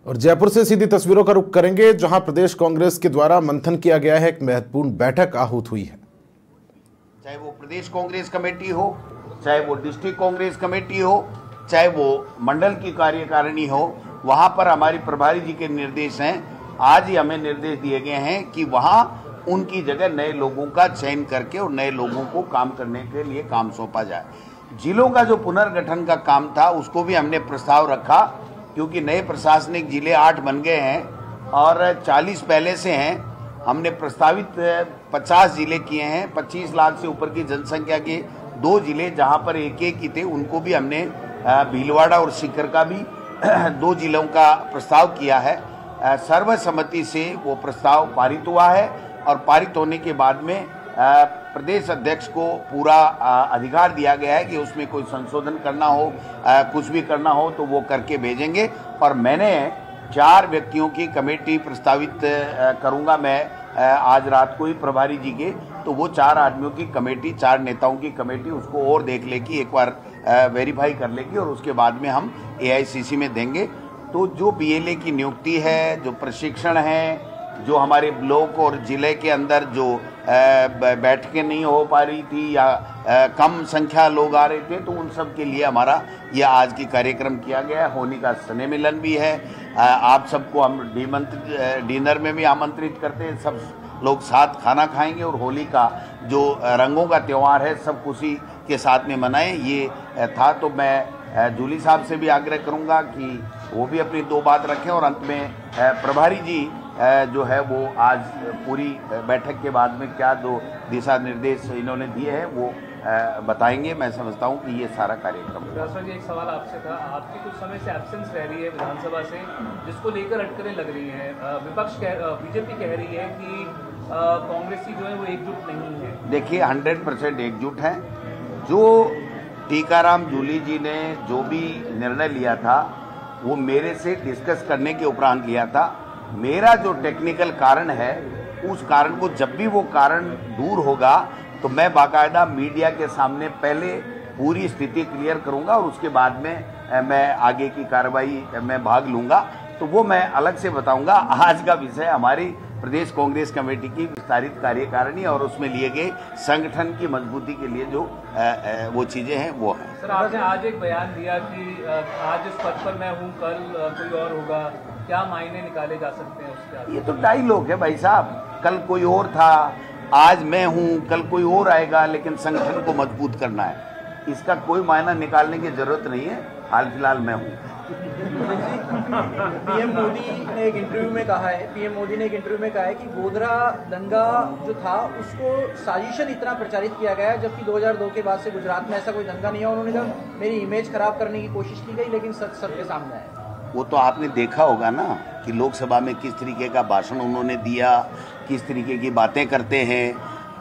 और जयपुर से सीधी तस्वीरों का रुख करेंगे, जहां प्रदेश कांग्रेस के द्वारा मंथन किया गया है। एक महत्वपूर्ण बैठक आहूत हुई है। चाहे वो प्रदेश कांग्रेस कमेटी हो, चाहे वो डिस्ट्रिक्ट कांग्रेस कमेटी हो, चाहे वो मंडल की कार्यकारिणी हो, वहां पर हमारी प्रभारी जी के निर्देश हैं। आज ही हमें निर्देश दिए गए हैं कि वहां उनकी जगह नए लोगों का चयन करके और नए लोगों को काम करने के लिए काम सौंपा जाए। जिलों का जो पुनर्गठन का काम था उसको भी हमने प्रस्ताव रखा, क्योंकि नए प्रशासनिक जिले 8 बन गए हैं और 40 पहले से हैं। हमने प्रस्तावित 50 जिले किए हैं। 25 लाख से ऊपर की जनसंख्या के 2 जिले जहां पर एक ही थे, उनको भी हमने भीलवाड़ा और सीकर का भी 2 जिलों का प्रस्ताव किया है। सर्वसम्मति से वो प्रस्ताव पारित हुआ है और पारित होने के बाद में प्रदेश अध्यक्ष को पूरा अधिकार दिया गया है कि उसमें कोई संशोधन करना हो, कुछ भी करना हो तो वो करके भेजेंगे। और मैंने 4 व्यक्तियों की कमेटी प्रस्तावित करूंगा मैं आज रात को ही प्रभारी जी के, तो वो 4 आदमियों की कमेटी, 4 नेताओं की कमेटी उसको और देख लेगी, एक बार वेरीफाई कर लेगी और उसके बाद में हम AICC में देंगे। तो जो BLA की नियुक्ति है, जो प्रशिक्षण है, जो हमारे ब्लॉक और जिले के अंदर जो बैठकें नहीं हो पा रही थी या कम संख्या लोग आ रहे थे, तो उन सब के लिए हमारा यह आज की कार्यक्रम किया गया है। होली का स्नेह मिलन भी है। आप सबको हम डिनर में भी आमंत्रित करते हैं। सब लोग साथ खाना खाएंगे और होली का जो रंगों का त्यौहार है सब खुशी के साथ में मनाएं, ये था। तो मैं जूली साहब से भी आग्रह करूंगा कि वो भी अपनी 2 बात रखें और अंत में प्रभारी जी जो है वो आज पूरी बैठक के बाद में क्या 2 दिशा निर्देश इन्होंने दिए हैं वो बताएंगे। मैं समझता हूं कि ये सारा कार्यक्रम। दरअसल जी एक सवाल आपसे था, आपकी कुछ समय से एब्सेंस रह रही है विधानसभा से, जिसको लेकर अटकलें लग रही हैं। विपक्ष बीजेपी कह रही है कि कांग्रेसी जो है वो एकजुट नहीं है। देखिए 100% एकजुट है। जो टीकाराम जूली जी ने जो भी निर्णय लिया था वो मेरे से डिस्कस करने के उपरांत लिया था। मेरा जो टेक्निकल कारण है उस कारण को जब भी वो कारण दूर होगा तो मैं बाकायदा मीडिया के सामने पहले पूरी स्थिति क्लियर करूंगा और उसके बाद में मैं आगे की कार्रवाई में भाग लूंगा, तो वो मैं अलग से बताऊंगा। आज का विषय हमारी प्रदेश कांग्रेस कमेटी की विस्तारित कार्यकारिणी और उसमें लिए गए संगठन की मजबूती के लिए जो वो चीजें हैं वो है। सर आपने आज एक बयान दिया कि आज इस पद पर मैं हूं, कल कोई और होगा, क्या मायने निकाले जा सकते हैं उसके? ये तो डायलॉग है भाई साहब। कल कोई और था, आज मैं हूं, कल कोई और आएगा, लेकिन संगठन को मजबूत करना है। इसका कोई मायना निकालने की जरूरत नहीं है। हाल फिलहाल मैं हूं। पीएम मोदी ने एक इंटरव्यू में कहा है कि गोधरा दंगा जो था उसको साजिशन इतना प्रचारित किया गया, जबकि 2002 के बाद से गुजरात में ऐसा कोई दंगा नहीं है। उन्होंने कहा मेरी इमेज खराब करने की कोशिश की गई, लेकिन सच सबके सामने आया। वो तो आपने देखा होगा ना कि लोकसभा में किस तरीके का भाषण उन्होंने दिया, किस तरीके की बातें करते हैं।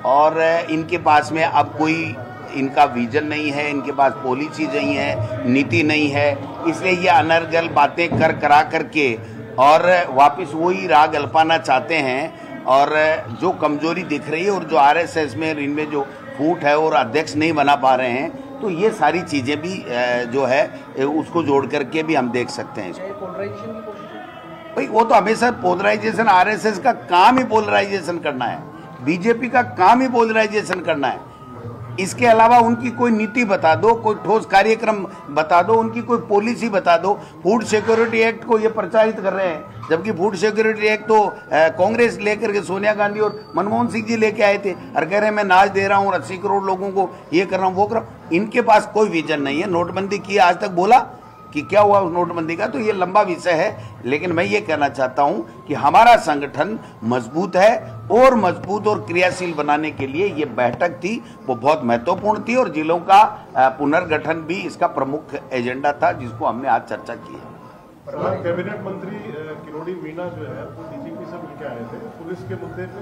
और इनके पास में अब कोई इनका विजन नहीं है, इनके पास पॉलिसी नहीं है, नीति नहीं है, इसलिए ये अनर्गल बातें करा करके और वापस वही राग अल्पाना चाहते हैं। और जो कमजोरी दिख रही है और जो RSS में इनमें जो फूट है और अध्यक्ष नहीं बना पा रहे हैं, तो ये सारी चीजें भी जो है उसको जोड़ करके भी हम देख सकते हैं। भाई वो तो हमेशा पोलराइजेशन, RSS का काम ही पोलराइजेशन करना है, बीजेपी का काम ही पोलराइजेशन करना है। इसके अलावा उनकी कोई नीति बता दो, कोई ठोस कार्यक्रम बता दो, उनकी कोई पॉलिसी बता दो। फूड सिक्योरिटी एक्ट को ये प्रचारित कर रहे हैं, जबकि फूड सिक्योरिटी एक्ट तो कांग्रेस लेकर के सोनिया गांधी और मनमोहन सिंह जी लेके आए थे और कह रहे हैं मैं नाच दे रहा हूँ और 80 करोड़ लोगों को ये कर रहा हूँ, वो कर रहा हूँ। इनके पास कोई विजन नहीं है। नोटबंदी की आज तक बोला कि क्या हुआ उस नोटबंदी का, तो ये लंबा विषय है। लेकिन मैं ये कहना चाहता हूं कि हमारा संगठन मजबूत है और मजबूत और क्रियाशील बनाने के लिए ये बैठक थी वो बहुत महत्वपूर्ण थी और जिलों का पुनर्गठन भी इसका प्रमुख एजेंडा था, जिसको हमने आज चर्चा की है। कैबिनेट मंत्री किरोड़ी मीना जो है वो DGP से मिलकर आए थे पुलिस के मुद्दे पे।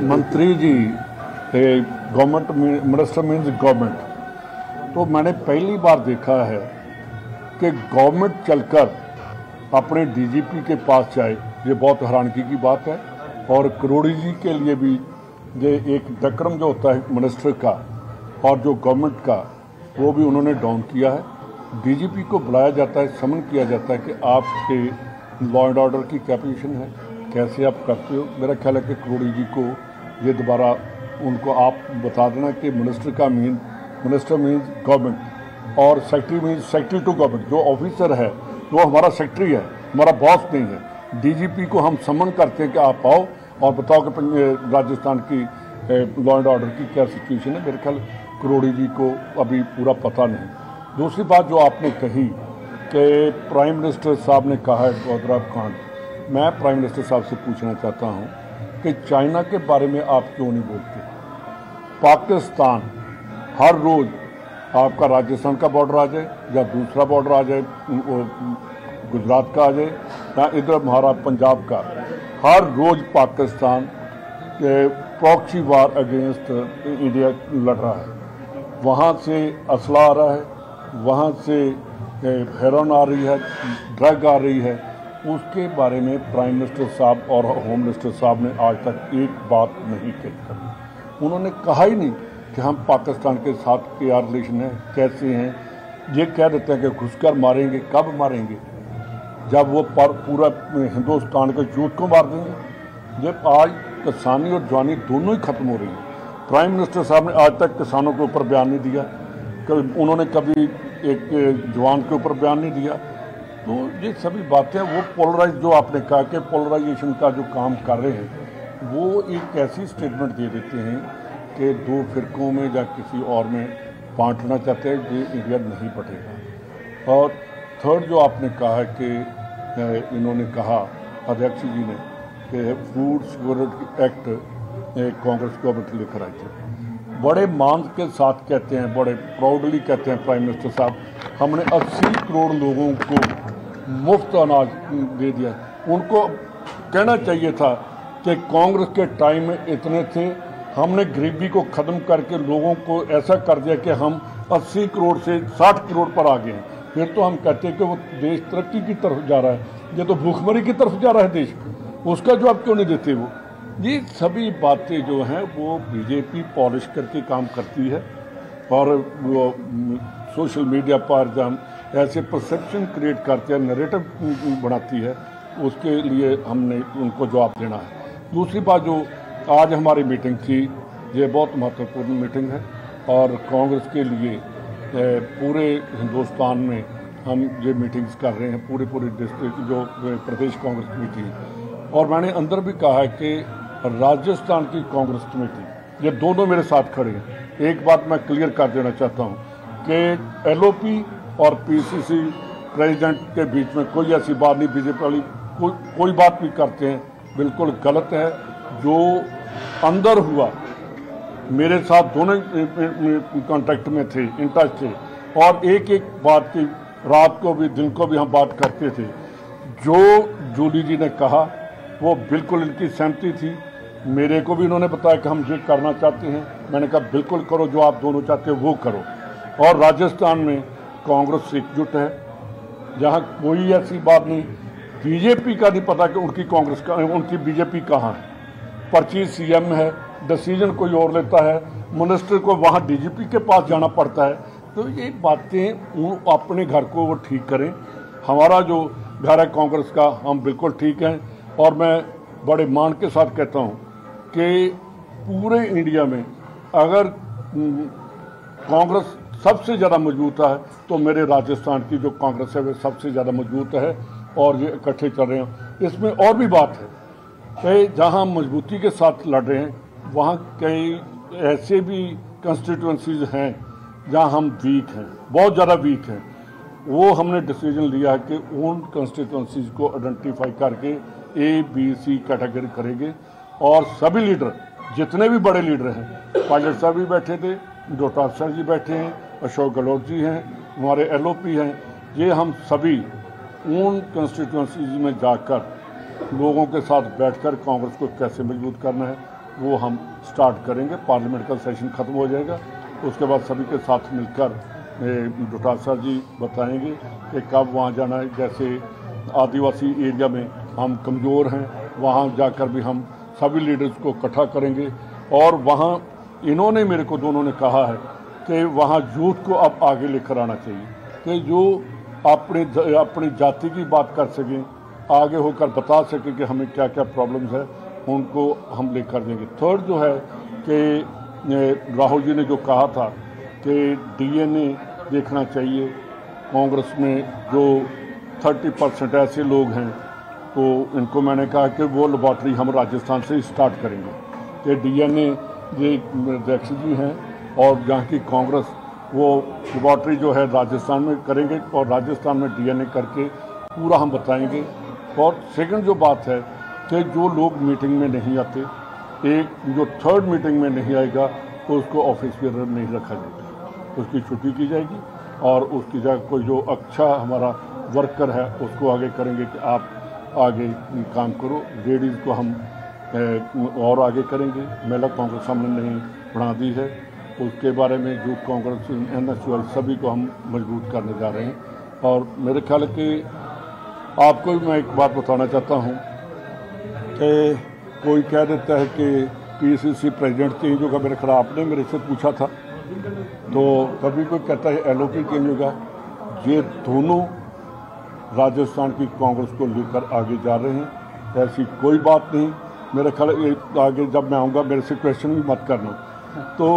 मंत्री जी गवर्नमेंट मिनिस्टर मीन्स गवर्नमेंट। तो मैंने पहली बार देखा है कि गवर्नमेंट चलकर अपने DGP के पास जाए, ये बहुत हैरानगी की बात है। और किरोड़ी जी के लिए भी ये एक डक्रम जो होता है मिनिस्टर का और जो गवर्नमेंट का, वो भी उन्होंने डाउन किया है। डीजीपी को बुलाया जाता है, समन किया जाता है कि आपके लॉ एंड ऑर्डर की क्या पोजीशन है, कैसे आप करते हो। मेरा ख्याल है कि करोड़ी जी को ये दोबारा उनको आप बता देना कि मिनिस्टर मीन्स गवर्नमेंट और secretary means secretary to government. जो ऑफिसर है वो हमारा सेक्रेटरी है, हमारा बॉस नहीं है। डीजीपी को हम समन करते हैं कि आप आओ और बताओ कि राजस्थान की लॉ एंड ऑर्डर की क्या सिचुएशन है। मेरे ख्याल करोड़ी जी को अभी पूरा पता नहीं। दूसरी बात जो आपने कही कि प्राइम मिनिस्टर साहब ने कहा है गोधरा कांड, मैं प्राइम मिनिस्टर साहब से पूछना चाहता हूं कि चाइना के बारे में आप क्यों नहीं बोलते। पाकिस्तान हर रोज़ आपका राजस्थान का बॉर्डर आ जाए या दूसरा बॉर्डर आ जाए, गुजरात का आ जाए या इधर हमारा पंजाब का, हर रोज़ Pakistan proxy war against India लड़ रहा है। वहाँ से असला आ रहा है, वहाँ से हेरोइन आ रही है, ड्रग आ रही है। उसके बारे में प्राइम मिनिस्टर साहब और होम मिनिस्टर साहब ने आज तक एक बात नहीं कही। उन्होंने कहा ही नहीं कि हम पाकिस्तान के साथ क्या रिलेशन है, कैसे हैं। ये कह देते हैं कि घुसकर मारेंगे। कब मारेंगे? जब वो पूरा हिंदुस्तान के यूथ को मार देंगे। जब आज किसानी और जवानी दोनों ही खत्म हो रही है। प्राइम मिनिस्टर साहब ने आज तक किसानों के ऊपर बयान नहीं दिया, उन्होंने कभी एक जवान के ऊपर बयान नहीं दिया। तो ये सभी बातें वो पोलराइज, जो आपने कहा कि पोलराइजेशन का जो काम कर रहे हैं, वो एक ऐसी स्टेटमेंट दे देते हैं कि दो फिरकों में या किसी और में बांटना चाहते हैं, ये इंडिया नहीं बटेगा। और थर्ड जो आपने कहा है कि इन्होंने कहा अध्यक्ष जी ने कि food security act Congress government लेकर आई थी। बड़े मान के साथ कहते हैं, बड़े प्राउडली कहते हैं प्राइम मिनिस्टर साहब, हमने 80 करोड़ लोगों को मुफ्त अनाज दे दिया। उनको कहना चाहिए था कि कांग्रेस के टाइम में इतने थे, हमने गरीबी को ख़त्म करके लोगों को ऐसा कर दिया कि हम 80 करोड़ से 60 करोड़ पर आ गए हैं। फिर तो हम कहते हैं कि वो देश तरक्की की तरफ जा रहा है, ये तो भूखमरी की तरफ जा रहा है देश। उसका जवाब क्यों नहीं देते वो? ये सभी बातें जो हैं वो बीजेपी पॉलिश करके काम करती है और वो सोशल मीडिया पर जब ऐसे परसेप्शन क्रिएट करते हैं, नैरेटिव बनाती है, उसके लिए हमने उनको जवाब देना है। दूसरी बात जो आज हमारी मीटिंग थी, ये बहुत महत्वपूर्ण मीटिंग है और कांग्रेस के लिए पूरे हिंदुस्तान में हम ये मीटिंग्स कर रहे हैं, पूरे डिस्ट्रिक्ट जो प्रदेश कांग्रेस कमेटी है। और मैंने अंदर भी कहा है कि राजस्थान की कांग्रेस कमेटी, ये दोनों मेरे साथ खड़े हैं। एक बात मैं क्लियर कर देना चाहता हूँ कि एलओपी और पीसीसी प्रेसिडेंट के बीच में कोई ऐसी बात नहीं। बीजेपी वाली कोई बात भी करते हैं, बिल्कुल गलत है। जो अंदर हुआ, मेरे साथ दोनों कांटेक्ट में थे, इन टच थे, और एक एक बात की रात को भी दिन को भी हम बात करते थे। जो जूली जी ने कहा वो बिल्कुल इनकी सहमति थी। मेरे को भी इन्होंने बताया कि हम ये करना चाहते हैं। मैंने कहा बिल्कुल करो, जो आप दोनों चाहते हो वो करो। और राजस्थान में कांग्रेस एकजुट है, जहाँ कोई ऐसी बात नहीं। बीजेपी का नहीं पता कि उनकी बीजेपी कहाँ है। पर्ची सीएम है, डिसीजन कोई और लेता है, मिनिस्टर को वहाँ डीजीपी के पास जाना पड़ता है। तो ये बातें वो अपने घर को वो ठीक करें। हमारा जो घर है कांग्रेस का, हम बिल्कुल ठीक हैं। और मैं बड़े मान के साथ कहता हूँ कि पूरे इंडिया में अगर कांग्रेस सबसे ज़्यादा मजबूत है तो मेरे राजस्थान की जो कांग्रेस है वो सबसे ज़्यादा मजबूत है और ये इकट्ठे चल रहे हैं। इसमें और भी बात है कि जहाँ मजबूती के साथ लड़ रहे हैं, वहाँ कई ऐसे भी कंस्टिट्यूंसीज हैं जहाँ हम वीक हैं, बहुत ज़्यादा वीक हैं। वो हमने डिसीजन लिया है कि उन कंस्टिट्यूंसीज को आइडेंटिफाई करके ABC कैटेगरी करेंगे। और सभी लीडर, जितने भी बड़े लीडर हैं, पायलट साहब भी बैठे थे, डॉक्टर सर जी बैठे हैं, अशोक गहलोत जी हैं, हमारे LOP हैं, ये हम सभी उन कंस्टिट्यूंसीज में जाकर लोगों के साथ बैठकर कांग्रेस को कैसे मजबूत करना है वो हम स्टार्ट करेंगे। पार्लियामेंट का सेशन ख़त्म हो जाएगा, उसके बाद सभी के साथ मिलकर डॉक्टर सर जी बताएंगे कि कब वहाँ जाना है। जैसे आदिवासी एरिया में हम कमज़ोर हैं, वहाँ जाकर भी हम सभी लीडर्स को इकट्ठा करेंगे। और वहाँ इन्होंने मेरे को दोनों ने कहा है कि वहाँ यूथ को अब आगे लेकर आना चाहिए। कि जो अपनी जाति की बात कर सकें, आगे होकर बता सकें कि हमें क्या क्या प्रॉब्लम्स है, उनको हम लेकर देंगे। थर्ड जो है कि राहुल जी ने जो कहा था कि डीएनए देखना चाहिए, कांग्रेस में जो 30% ऐसे लोग हैं, तो इनको मैंने कहा कि वो लेबॉर्ट्री हम राजस्थान से स्टार्ट करेंगे कि डीएनए ये अध्यक्ष जी हैं और यहाँ की कांग्रेस वो लेबॉर्ट्री जो है राजस्थान में करेंगे और राजस्थान में डीएनए करके पूरा हम बताएंगे। और सेकंड जो बात है कि जो लोग मीटिंग में नहीं आते, एक जो थर्ड मीटिंग में नहीं आएगा तो उसको ऑफिस में नहीं रखा जाएगा, उसकी छुट्टी की जाएगी और उसकी जगह कोई जो अच्छा हमारा वर्कर है उसको आगे करेंगे कि आप आगे काम करो। लेडीज़ को हम और आगे करेंगे। महिला कांग्रेस हमने नहीं बढ़ा दी है, उसके बारे में जो कांग्रेस एनएसयूआई सभी को हम मजबूत करने जा रहे हैं। और मेरे ख्याल कि आपको भी मैं एक बात बताना चाहता हूँ कि कोई कह देता है कि पीसीसी प्रेसिडेंट चेंज होगा। मेरे ख्याल आपने मेरे से पूछा था, तो कभी कोई कहता है एलओपी चेंज होगा। ये दोनों राजस्थान की कांग्रेस को लेकर आगे जा रहे हैं, ऐसी कोई बात नहीं। मेरे ख्याल आगे जब मैं आऊँगा मेरे से क्वेश्चन भी मत करना। तो